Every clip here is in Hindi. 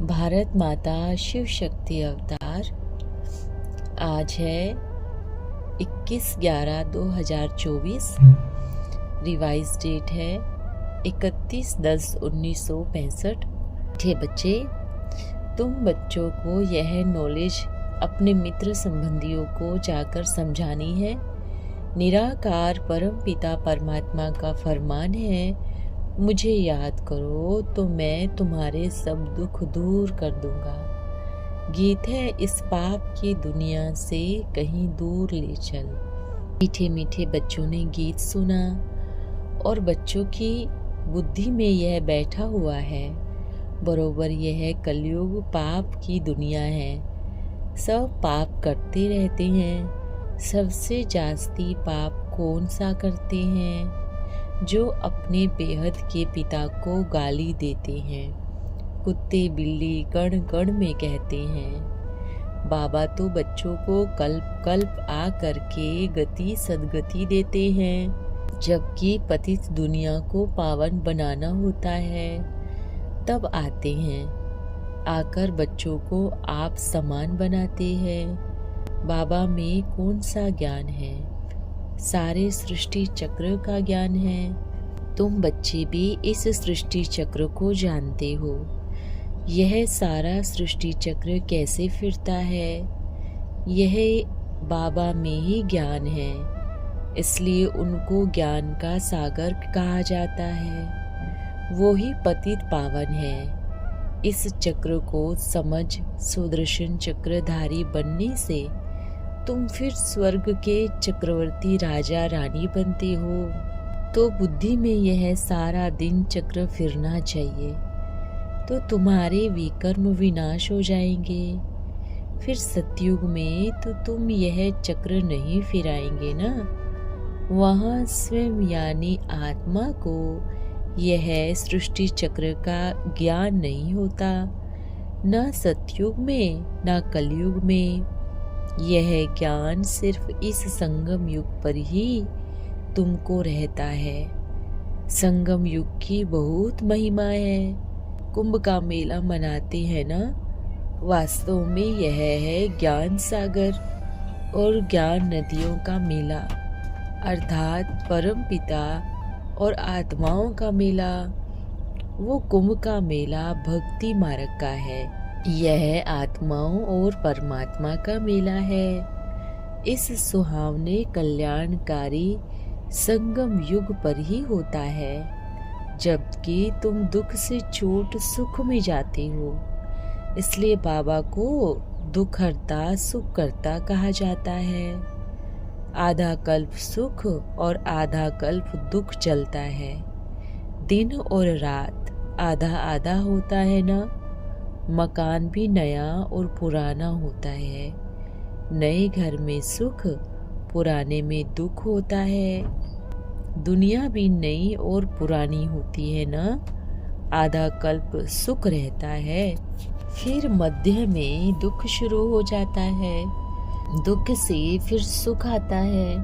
भारत माता शिव शक्ति अवतार। आज है 21/11/2024। रिवाइज डेट है 31/10/1965। थे बच्चे, तुम बच्चों को यह नॉलेज अपने मित्र संबंधियों को जाकर समझानी है। निराकार परम पिता परमात्मा का फरमान है, मुझे याद करो तो मैं तुम्हारे सब दुख दूर कर दूंगा। गीत है, इस पाप की दुनिया से कहीं दूर ले चल। मीठे मीठे बच्चों ने गीत सुना और बच्चों की बुद्धि में यह बैठा हुआ है, बरोबर यह कलयुग पाप की दुनिया है। सब पाप करते रहते हैं। सबसे जास्ती पाप कौन सा करते हैं? जो अपने बेहद के पिता को गाली देते हैं। कुत्ते बिल्ली कण कण में कहते हैं। बाबा तो बच्चों को कल्प कल्प आ करके गति सदगति देते हैं। जबकि पतित दुनिया को पावन बनाना होता है तब आते हैं। आकर बच्चों को आप समान बनाते हैं। बाबा में कौन सा ज्ञान है? सारे सृष्टि चक्र का ज्ञान है। तुम बच्चे भी इस सृष्टि चक्र को जानते हो। यह सारा सृष्टि चक्र कैसे फिरता है, यह बाबा में ही ज्ञान है। इसलिए उनको ज्ञान का सागर कहा जाता है। वो ही पतित पावन है। इस चक्र को समझ सुदर्शन चक्रधारी बनने से तुम फिर स्वर्ग के चक्रवर्ती राजा रानी बनते हो। तो बुद्धि में यह सारा दिन चक्र फिरना चाहिए, तो तुम्हारे विकर्म विनाश हो जाएंगे। फिर सतयुग में तो तुम यह चक्र नहीं फिराएंगे ना। वहाँ स्वयं यानी आत्मा को यह सृष्टि चक्र का ज्ञान नहीं होता, न सतयुग में न कलयुग में। यह ज्ञान सिर्फ इस संगम युग पर ही तुमको रहता है। संगम युग की बहुत महिमा है। कुंभ का मेला मनाते हैं ना, वास्तव में यह है ज्ञान सागर और ज्ञान नदियों का मेला, अर्थात परम पिता और आत्माओं का मेला। वो कुंभ का मेला भक्ति मार्ग का है, यह आत्माओं और परमात्मा का मेला है। इस सुहावने कल्याणकारी संगम युग पर ही होता है, जबकि तुम दुख से छूट सुख में जाते हो। इसलिए बाबा को दुख हरता सुख करता कहा जाता है। आधा कल्प सुख और आधा कल्प दुख चलता है। दिन और रात आधा आधा होता है ना। मकान भी नया और पुराना होता है। नए घर में सुख, पुराने में दुख होता है। दुनिया भी नई और पुरानी होती है ना। आधा कल्प सुख रहता है, फिर मध्य में दुख शुरू हो जाता है। दुख से फिर सुख आता है।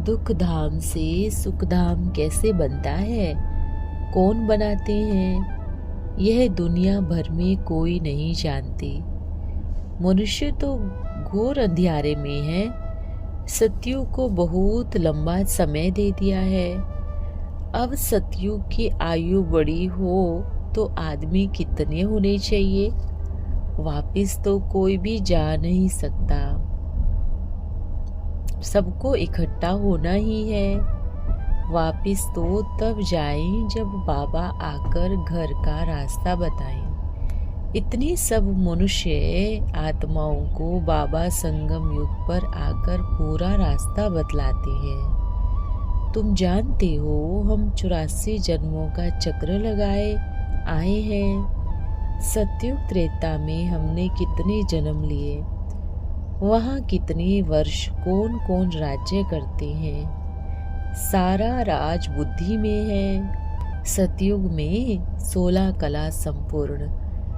दुख धाम से सुख धाम कैसे बनता है, कौन बनाते हैं, यह दुनिया भर में कोई नहीं जानती। मनुष्य तो घोर अंधियारे में है। सतयुग को बहुत लंबा समय दे दिया है। अब सतयुग की आयु बड़ी हो तो आदमी कितने होने चाहिए? वापिस तो कोई भी जा नहीं सकता। सबको इकट्ठा होना ही है। वापिस तो तब जाएं जब बाबा आकर घर का रास्ता बताएं। इतनी सब मनुष्य आत्माओं को बाबा संगम युग पर आकर पूरा रास्ता बतलाते हैं। तुम जानते हो हम 84 जन्मों का चक्र लगाए आए हैं। सतयुग त्रेता में हमने कितने जन्म लिए, वहाँ कितने वर्ष कौन कौन राज्य करते हैं। सारा राज बुद्धि में है। सतयुग में 16 कला संपूर्ण,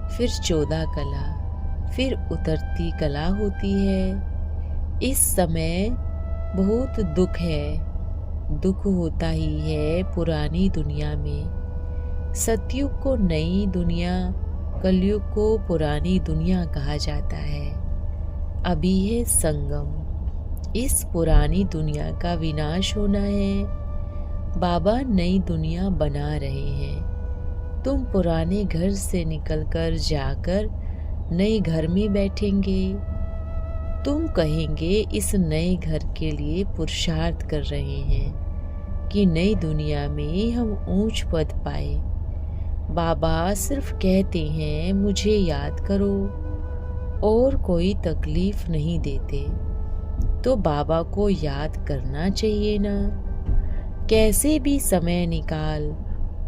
फिर 14 कला, फिर उतरती कला होती है। इस समय बहुत दुख है। दुख होता ही है पुरानी दुनिया में। सतयुग को नई दुनिया, कलयुग को पुरानी दुनिया कहा जाता है। अभी है संगम। इस पुरानी दुनिया का विनाश होना है। बाबा नई दुनिया बना रहे हैं। तुम पुराने घर से निकलकर जाकर नए घर में बैठेंगे। तुम कहेंगे इस नए घर के लिए पुरुषार्थ कर रहे हैं कि नई दुनिया में हम ऊंच पद पाए। बाबा सिर्फ कहते हैं मुझे याद करो, और कोई तकलीफ नहीं देते। तो बाबा को याद करना चाहिए ना। कैसे भी समय निकाल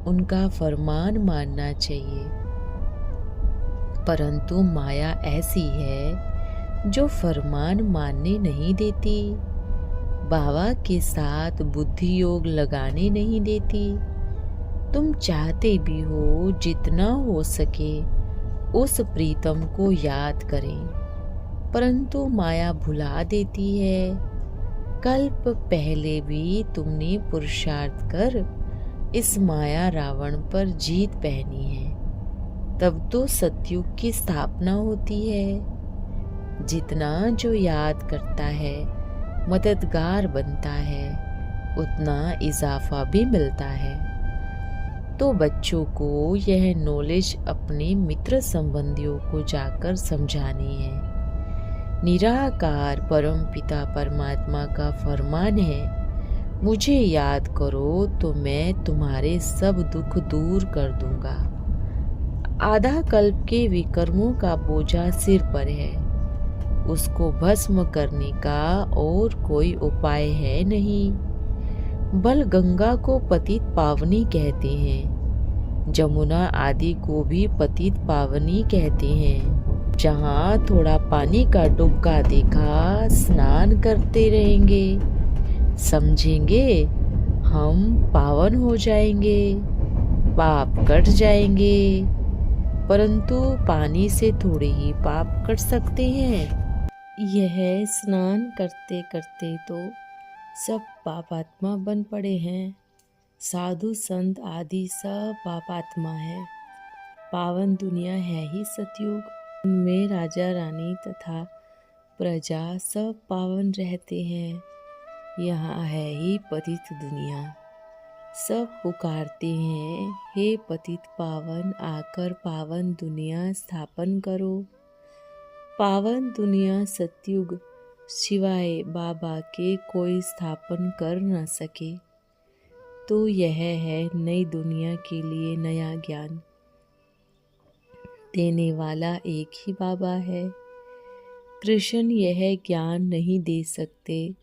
उनका फरमान मानना चाहिए। परंतु माया ऐसी है जो फरमान मानने नहीं देती, बाबा के साथ बुद्धि योग लगाने नहीं देती। तुम चाहते भी हो जितना हो सके उस प्रीतम को याद करें, परंतु माया भुला देती है। कल्प पहले भी तुमने पुरुषार्थ कर इस माया रावण पर जीत पहनी है, तब तो सतयुग की स्थापना होती है। जितना जो याद करता है मददगार बनता है, उतना इजाफा भी मिलता है। तो बच्चों को यह नॉलेज अपने मित्र संबंधियों को जाकर समझानी है। निराकार परम पिता परमात्मा का फरमान है, मुझे याद करो तो मैं तुम्हारे सब दुख दूर कर दूंगा। आधा कल्प के विकर्मों का बोझा सिर पर है, उसको भस्म करने का और कोई उपाय है नहीं। बल गंगा को पतित पावनी कहते हैं, जमुना आदि को भी पतित पावनी कहते हैं। जहाँ थोड़ा पानी का डुबका देखा स्नान करते रहेंगे, समझेंगे हम पावन हो जाएंगे, पाप कट जाएंगे। परंतु पानी से थोड़े ही पाप कट सकते हैं। यह स्नान करते करते तो सब पापात्मा बन पड़े हैं। साधु संत आदि सब पापात्मा है। पावन दुनिया है ही सतयुग। उनमें राजा रानी तथा प्रजा सब पावन रहते हैं। यहाँ है ही पतित दुनिया। सब पुकारते हैं, हे पतित पावन, आकर पावन दुनिया स्थापन करो। पावन दुनिया सतयुग सिवाय बाबा के कोई स्थापन कर न सके। तो यह है नई दुनिया के लिए नया ज्ञान देने वाला एक ही बाबा है। कृष्ण यह ज्ञान नहीं दे सकते।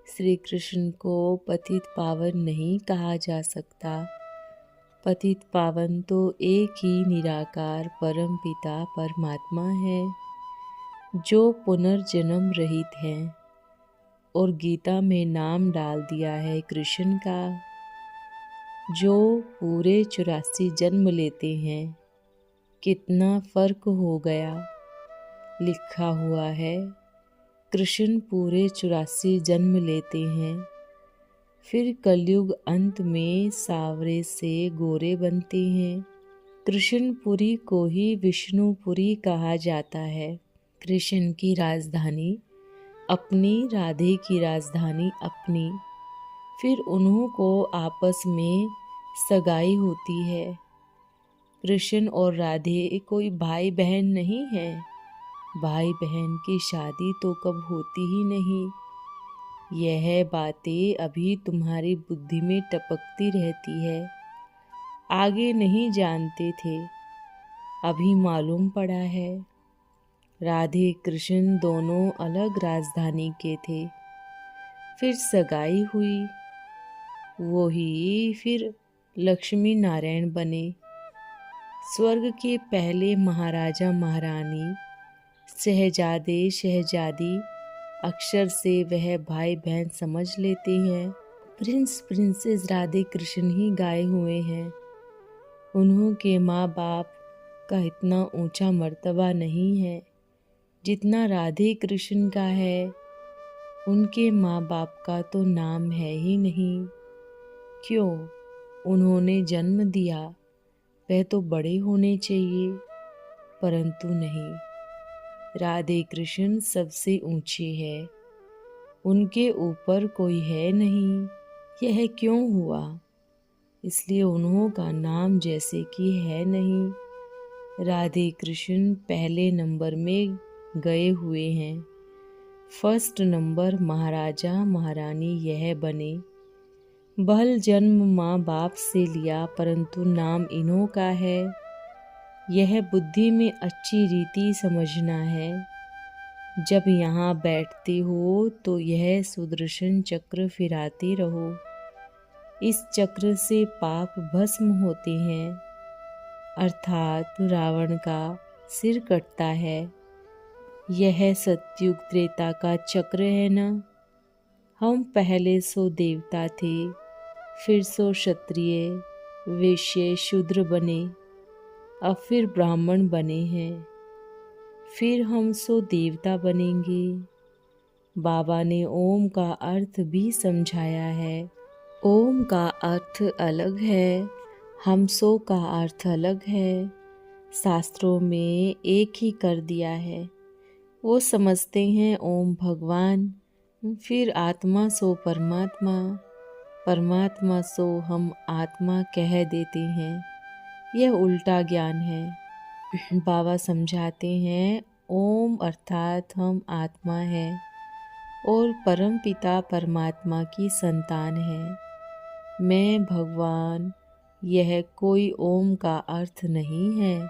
श्री कृष्ण को पतित पावन नहीं कहा जा सकता। पतित पावन तो एक ही निराकार परम पिता परमात्मा है, जो पुनर्जन्म रहित हैं, और गीता में नाम डाल दिया है कृष्ण का, जो पूरे 84 जन्म लेते हैं। कितना फर्क हो गया। लिखा हुआ है कृष्ण पूरे 84 जन्म लेते हैं, फिर कलयुग अंत में सावरे से गोरे बनते हैं। कृष्णपुरी को ही विष्णुपुरी कहा जाता है। कृष्ण की राजधानी अपनी, राधे की राजधानी अपनी, फिर उन्हों को आपस में सगाई होती है। कृष्ण और राधे कोई भाई बहन नहीं है। भाई बहन की शादी तो कब होती ही नहीं। यह बातें अभी तुम्हारी बुद्धि में टपकती रहती है। आगे नहीं जानते थे, अभी मालूम पड़ा है। राधे कृष्ण दोनों अलग राजधानी के थे, फिर सगाई हुई। वो ही फिर लक्ष्मी नारायण बने। स्वर्ग के पहले महाराजा महारानी, शहजादे शहजादी अक्षर से वह भाई बहन समझ लेते हैं। प्रिंस प्रिंसेस राधे कृष्ण ही गाए हुए हैं। उन्हों के माँ बाप का इतना ऊंचा मर्तबा नहीं है जितना राधे कृष्ण का है। उनके माँ बाप का तो नाम है ही नहीं। क्यों? उन्होंने जन्म दिया, वह तो बड़े होने चाहिए, परंतु नहीं। राधे कृष्ण सबसे ऊंचे है, उनके ऊपर कोई है नहीं। यह क्यों हुआ? इसलिए उन्हों का नाम जैसे कि है नहीं। राधे कृष्ण पहले नंबर में गए हुए हैं। फर्स्ट नंबर महाराजा महारानी यह बने। बहल जन्म माँ बाप से लिया, परंतु नाम इन्हों का है। यह बुद्धि में अच्छी रीति समझना है। जब यहाँ बैठते हो तो यह सुदर्शन चक्र फिराते रहो। इस चक्र से पाप भस्म होते हैं, अर्थात रावण का सिर कटता है। यह सतयुग त्रेता का चक्र है ना। हम पहले सो देवता थे, फिर सो क्षत्रिय, वैश्य, शूद्र बने, अब फिर ब्राह्मण बने हैं, फिर हम सो देवता बनेंगे। बाबा ने ओम का अर्थ भी समझाया है। ओम का अर्थ अलग है, हम सो का अर्थ अलग है। शास्त्रों में एक ही कर दिया है। वो समझते हैं ओम भगवान, फिर आत्मा सो परमात्मा, परमात्मा सो हम आत्मा कह देते हैं। यह उल्टा ज्ञान है। बाबा समझाते हैं ओम अर्थात हम आत्मा है और परम पिता परमात्मा की संतान है। मैं भगवान, यह कोई ओम का अर्थ नहीं है।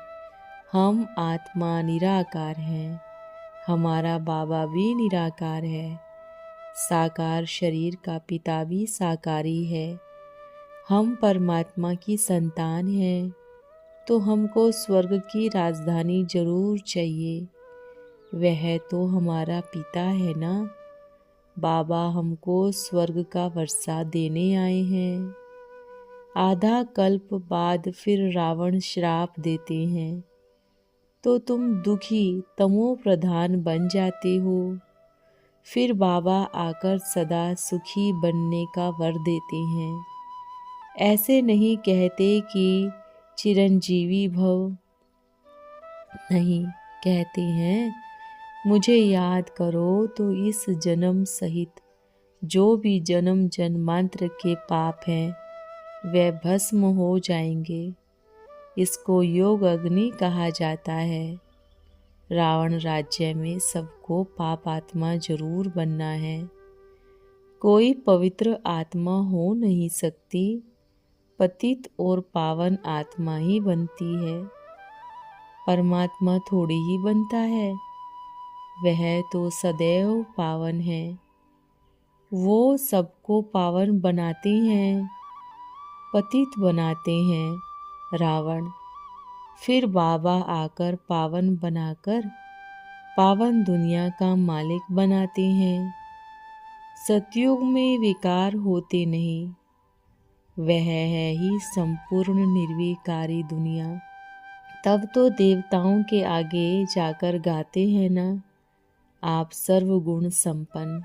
हम आत्मा निराकार हैं। हमारा बाबा भी निराकार है। साकार शरीर का पिता भी साकारी है। हम परमात्मा की संतान हैं, तो हमको स्वर्ग की राजधानी जरूर चाहिए। वह तो हमारा पिता है ना। बाबा हमको स्वर्ग का वर्षा देने आए हैं। आधा कल्प बाद फिर रावण श्राप देते हैं, तो तुम दुखी तमो प्रधान बन जाते हो। फिर बाबा आकर सदा सुखी बनने का वर देते हैं। ऐसे नहीं कहते कि चिरंजीवी भव, नहीं, कहते हैं मुझे याद करो तो इस जन्म सहित जो भी जन्म जन्मांतर के पाप हैं वे भस्म हो जाएंगे। इसको योग अग्नि कहा जाता है। रावण राज्य में सबको पाप आत्मा जरूर बनना है। कोई पवित्र आत्मा हो नहीं सकती, पतित और पावन आत्मा ही बनती है। परमात्मा थोड़ी ही बनता है, वह तो सदैव पावन है। वो सबको पावन बनाते हैं, पतित बनाते हैं रावण। फिर बाबा आकर पावन बनाकर पावन दुनिया का मालिक बनाते हैं। सतयुग में विकार होते नहीं, वह है ही संपूर्ण निर्विकारी दुनिया। तब तो देवताओं के आगे जाकर गाते हैं ना, आप सर्वगुण संपन्न।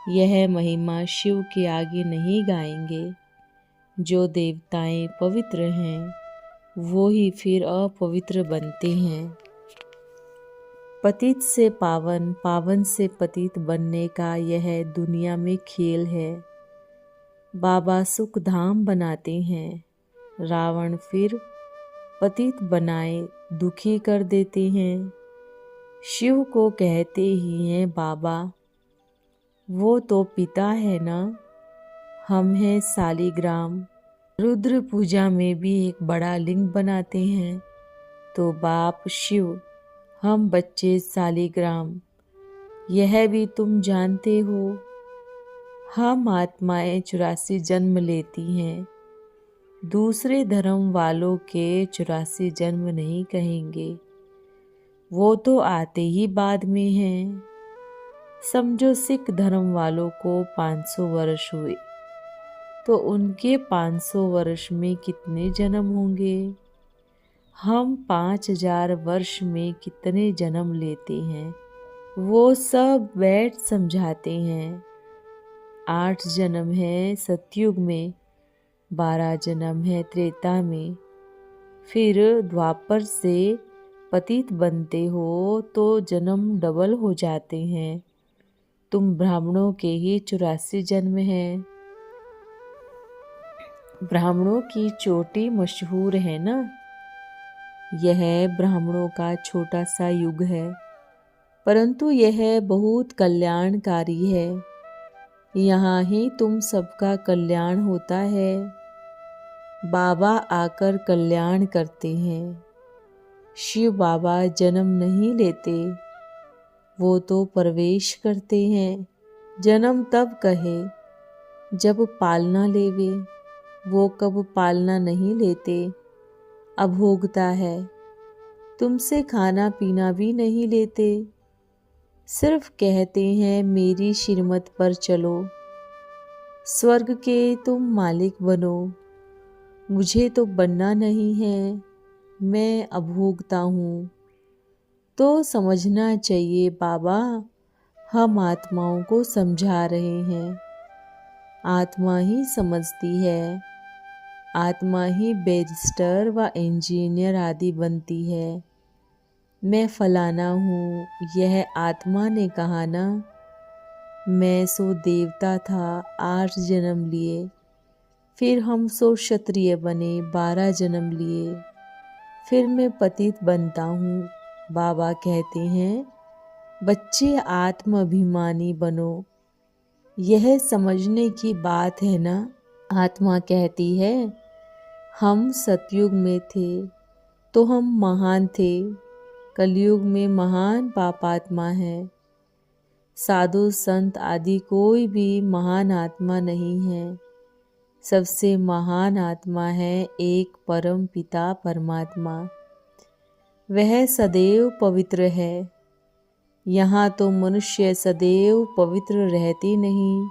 यह महिमा शिव के आगे नहीं गाएंगे। जो देवताएं पवित्र हैं वो ही फिर अपवित्र बनते हैं। पतित से पावन, पावन से पतित बनने का यह दुनिया में खेल है। बाबा सुख धाम बनाते हैं, रावण फिर पतित बनाए दुखी कर देते हैं। शिव को कहते ही हैं बाबा, वो तो पिता है ना, हम हैं सालिग्राम। रुद्र पूजा में भी एक बड़ा लिंग बनाते हैं, तो बाप शिव, हम बच्चे सालिग्राम। यह भी तुम जानते हो। हम आत्माएं 84 जन्म लेती हैं। दूसरे धर्म वालों के 84 जन्म नहीं कहेंगे, वो तो आते ही बाद में हैं। समझो सिख धर्म वालों को 500 वर्ष हुए, तो उनके 500 वर्ष में कितने जन्म होंगे? हम 5000 वर्ष में कितने जन्म लेते हैं? वो सब बैठ समझाते हैं। 8 जन्म है सतयुग में, 12 जन्म है त्रेता में, फिर द्वापर से पतित बनते हो तो जन्म डबल हो जाते हैं। तुम ब्राह्मणों के ही 84 जन्म हैं। ब्राह्मणों की चोटी मशहूर है ना। यह ब्राह्मणों का छोटा सा युग है, परंतु यह बहुत कल्याणकारी है। यहाँ ही तुम सबका कल्याण होता है। बाबा आकर कल्याण करते हैं। शिव बाबा जन्म नहीं लेते, वो तो प्रवेश करते हैं। जन्म तब कहे जब पालना लेवे, वो कब पालना नहीं लेते। अभोगता है, तुमसे खाना पीना भी नहीं लेते, सिर्फ कहते हैं मेरी श्रीमत पर चलो। स्वर्ग के तुम मालिक बनो, मुझे तो बनना नहीं है, मैं अभोगता हूँ। तो समझना चाहिए बाबा हम आत्माओं को समझा रहे हैं। आत्मा ही समझती है। आत्मा ही बैरिस्टर व इंजीनियर आदि बनती है। मैं फलाना हूँ, यह आत्मा ने कहा ना। मैं सो देवता था, 8 जन्म लिए, फिर हम सो क्षत्रिय बने, 12 जन्म लिए, फिर मैं पतित बनता हूँ। बाबा कहते हैं बच्चे आत्माभिमानी बनो। यह समझने की बात है ना। आत्मा कहती है हम सतयुग में थे तो हम महान थे, कलयुग में महान पापात्मा है। साधु संत आदि कोई भी महान आत्मा नहीं है। सबसे महान आत्मा है एक परम पिता परमात्मा। वह सदैव पवित्र है। यहाँ तो मनुष्य सदैव पवित्र रहते नहीं।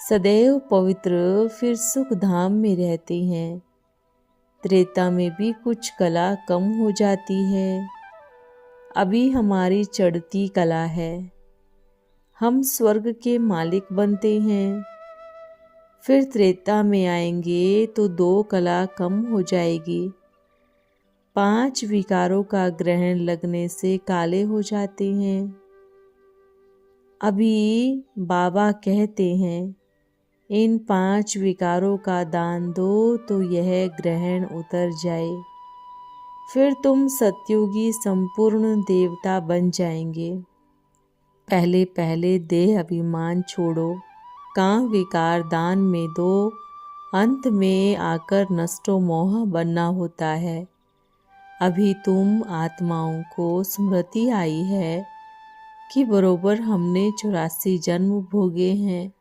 सदैव पवित्र फिर सुख धाम में रहते हैं। त्रेता में भी कुछ कला कम हो जाती है। अभी हमारी चढ़ती कला है। हम स्वर्ग के मालिक बनते हैं। फिर त्रेता में आएंगे तो 2 कला कम हो जाएगी। 5 विकारों का ग्रहण लगने से काले हो जाते हैं। अभी बाबा कहते हैं इन 5 विकारों का दान दो तो यह ग्रहण उतर जाए। फिर तुम सत्युगी संपूर्ण देवता बन जाएंगे। पहले पहले देह अभिमान छोड़ो, काम विकार दान में दो, अंत में आकर नष्टो मोह बनना होता है। अभी तुम आत्माओं को स्मृति आई है कि बरोबर हमने 84 जन्म भोगे हैं।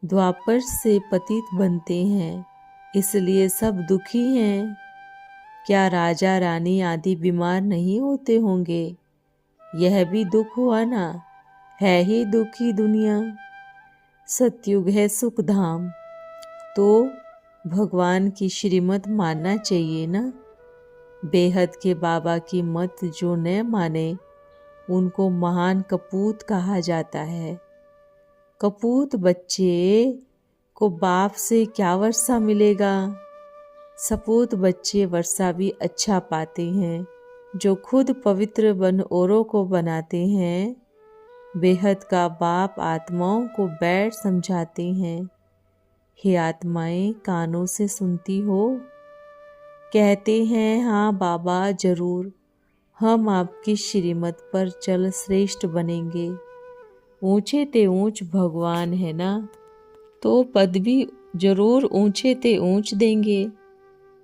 द्वापर से पतित बनते हैं, इसलिए सब दुखी हैं। क्या राजा रानी आदि बीमार नहीं होते होंगे? यह भी दुख हुआ ना। है ही दुखी दुनिया। सतयुग है सुख धाम, तो भगवान की श्रीमत मानना चाहिए ना। बेहद के बाबा की मत जो न माने उनको महान कपूत कहा जाता है। कपूत बच्चे को बाप से क्या वर्षा मिलेगा? सपूत बच्चे वर्षा भी अच्छा पाते हैं। जो खुद पवित्र बन औरों को बनाते हैं। बेहद का बाप आत्माओं को बैठ समझाते हैं। हे आत्माएं कानों से सुनती हो? कहते हैं हाँ बाबा जरूर, हम आपकी श्रीमत पर चल श्रेष्ठ बनेंगे। ऊंचे ते ऊंच भगवान है ना, तो पद भी जरूर ऊंचे ते ऊंच देंगे।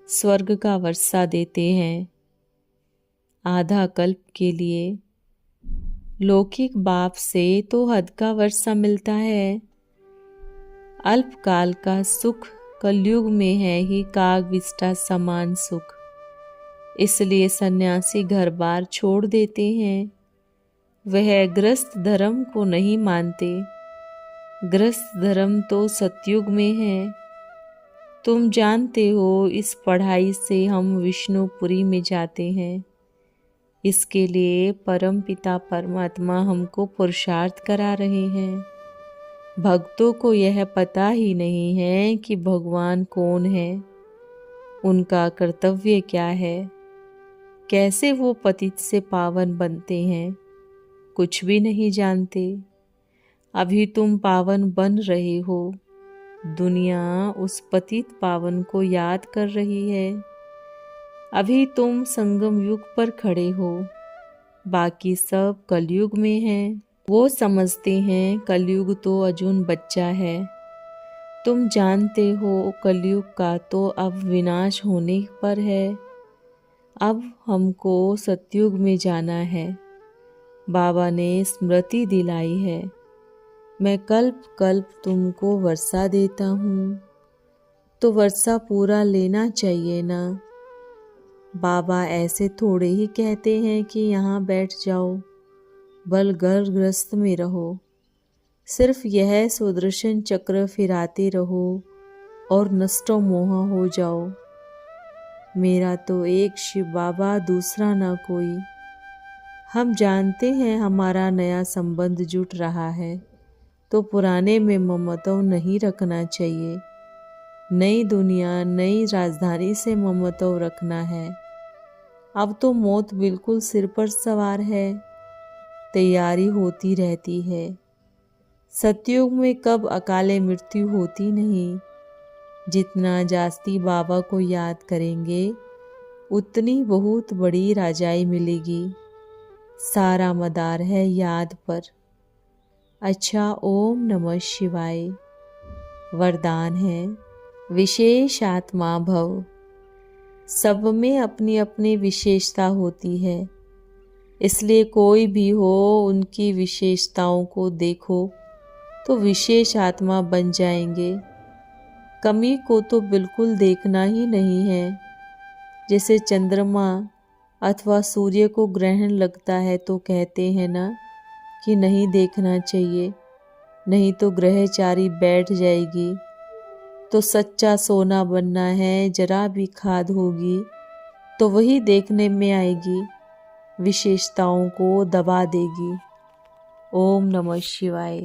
स्वर्ग का वर्षा देते हैं आधा कल्प के लिए। लौकिक बाप से तो हद का वर्षा मिलता है। अल्पकाल का सुख कलयुग में है ही काग विष्टा समान सुख। इसलिए सन्यासी घर बार छोड़ देते हैं। वह गृहस्थ धर्म को नहीं मानते। गृहस्थ धर्म तो सतयुग में है। तुम जानते हो इस पढ़ाई से हम विष्णुपुरी में जाते हैं। इसके लिए परम पिता परमात्मा हमको पुरुषार्थ करा रहे हैं। भक्तों को यह पता ही नहीं है कि भगवान कौन है, उनका कर्तव्य क्या है, कैसे वो पतित से पावन बनते हैं, कुछ भी नहीं जानते। अभी तुम पावन बन रहे हो, दुनिया उस पतित पावन को याद कर रही है। अभी तुम संगम युग पर खड़े हो, बाकी सब कलयुग में हैं। वो समझते हैं कलयुग तो अजून बच्चा है। तुम जानते हो कलयुग का तो अब विनाश होने पर है। अब हमको सतयुग में जाना है। बाबा ने स्मृति दिलाई है, मैं कल्प कल्प तुमको वर्षा देता हूँ, तो वर्षा पूरा लेना चाहिए ना। बाबा ऐसे थोड़े ही कहते हैं कि यहाँ बैठ जाओ, बल गर्भग्रस्त में रहो। सिर्फ यह सुदर्शन चक्र फिराते रहो और नष्टो मोह हो जाओ। मेरा तो एक शिव बाबा, दूसरा ना कोई। हम जानते हैं हमारा नया संबंध जुट रहा है, तो पुराने में ममत्व नहीं रखना चाहिए। नई दुनिया नई राजधानी से ममत्व रखना है। अब तो मौत बिल्कुल सिर पर सवार है, तैयारी होती रहती है। सतयुग में कब अकाले मृत्यु होती नहीं। जितना जास्ती बाबा को याद करेंगे, उतनी बहुत बड़ी राजाई मिलेगी। सारा मदार है याद पर। अच्छा, ओम नमः शिवाय। वरदान है, विशेष आत्मा भव। सब में अपनी अपनी विशेषता होती है, इसलिए कोई भी हो उनकी विशेषताओं को देखो तो विशेष आत्मा बन जाएंगे। कमी को तो बिल्कुल देखना ही नहीं है। जैसे चंद्रमा अथवा सूर्य को ग्रहण लगता है तो कहते हैं ना कि नहीं देखना चाहिए, नहीं तो ग्रहचारी बैठ जाएगी। तो सच्चा सोना बनना है, जरा भी खाद होगी तो वही देखने में आएगी, विशेषताओं को दबा देगी। ओम नमः शिवाय।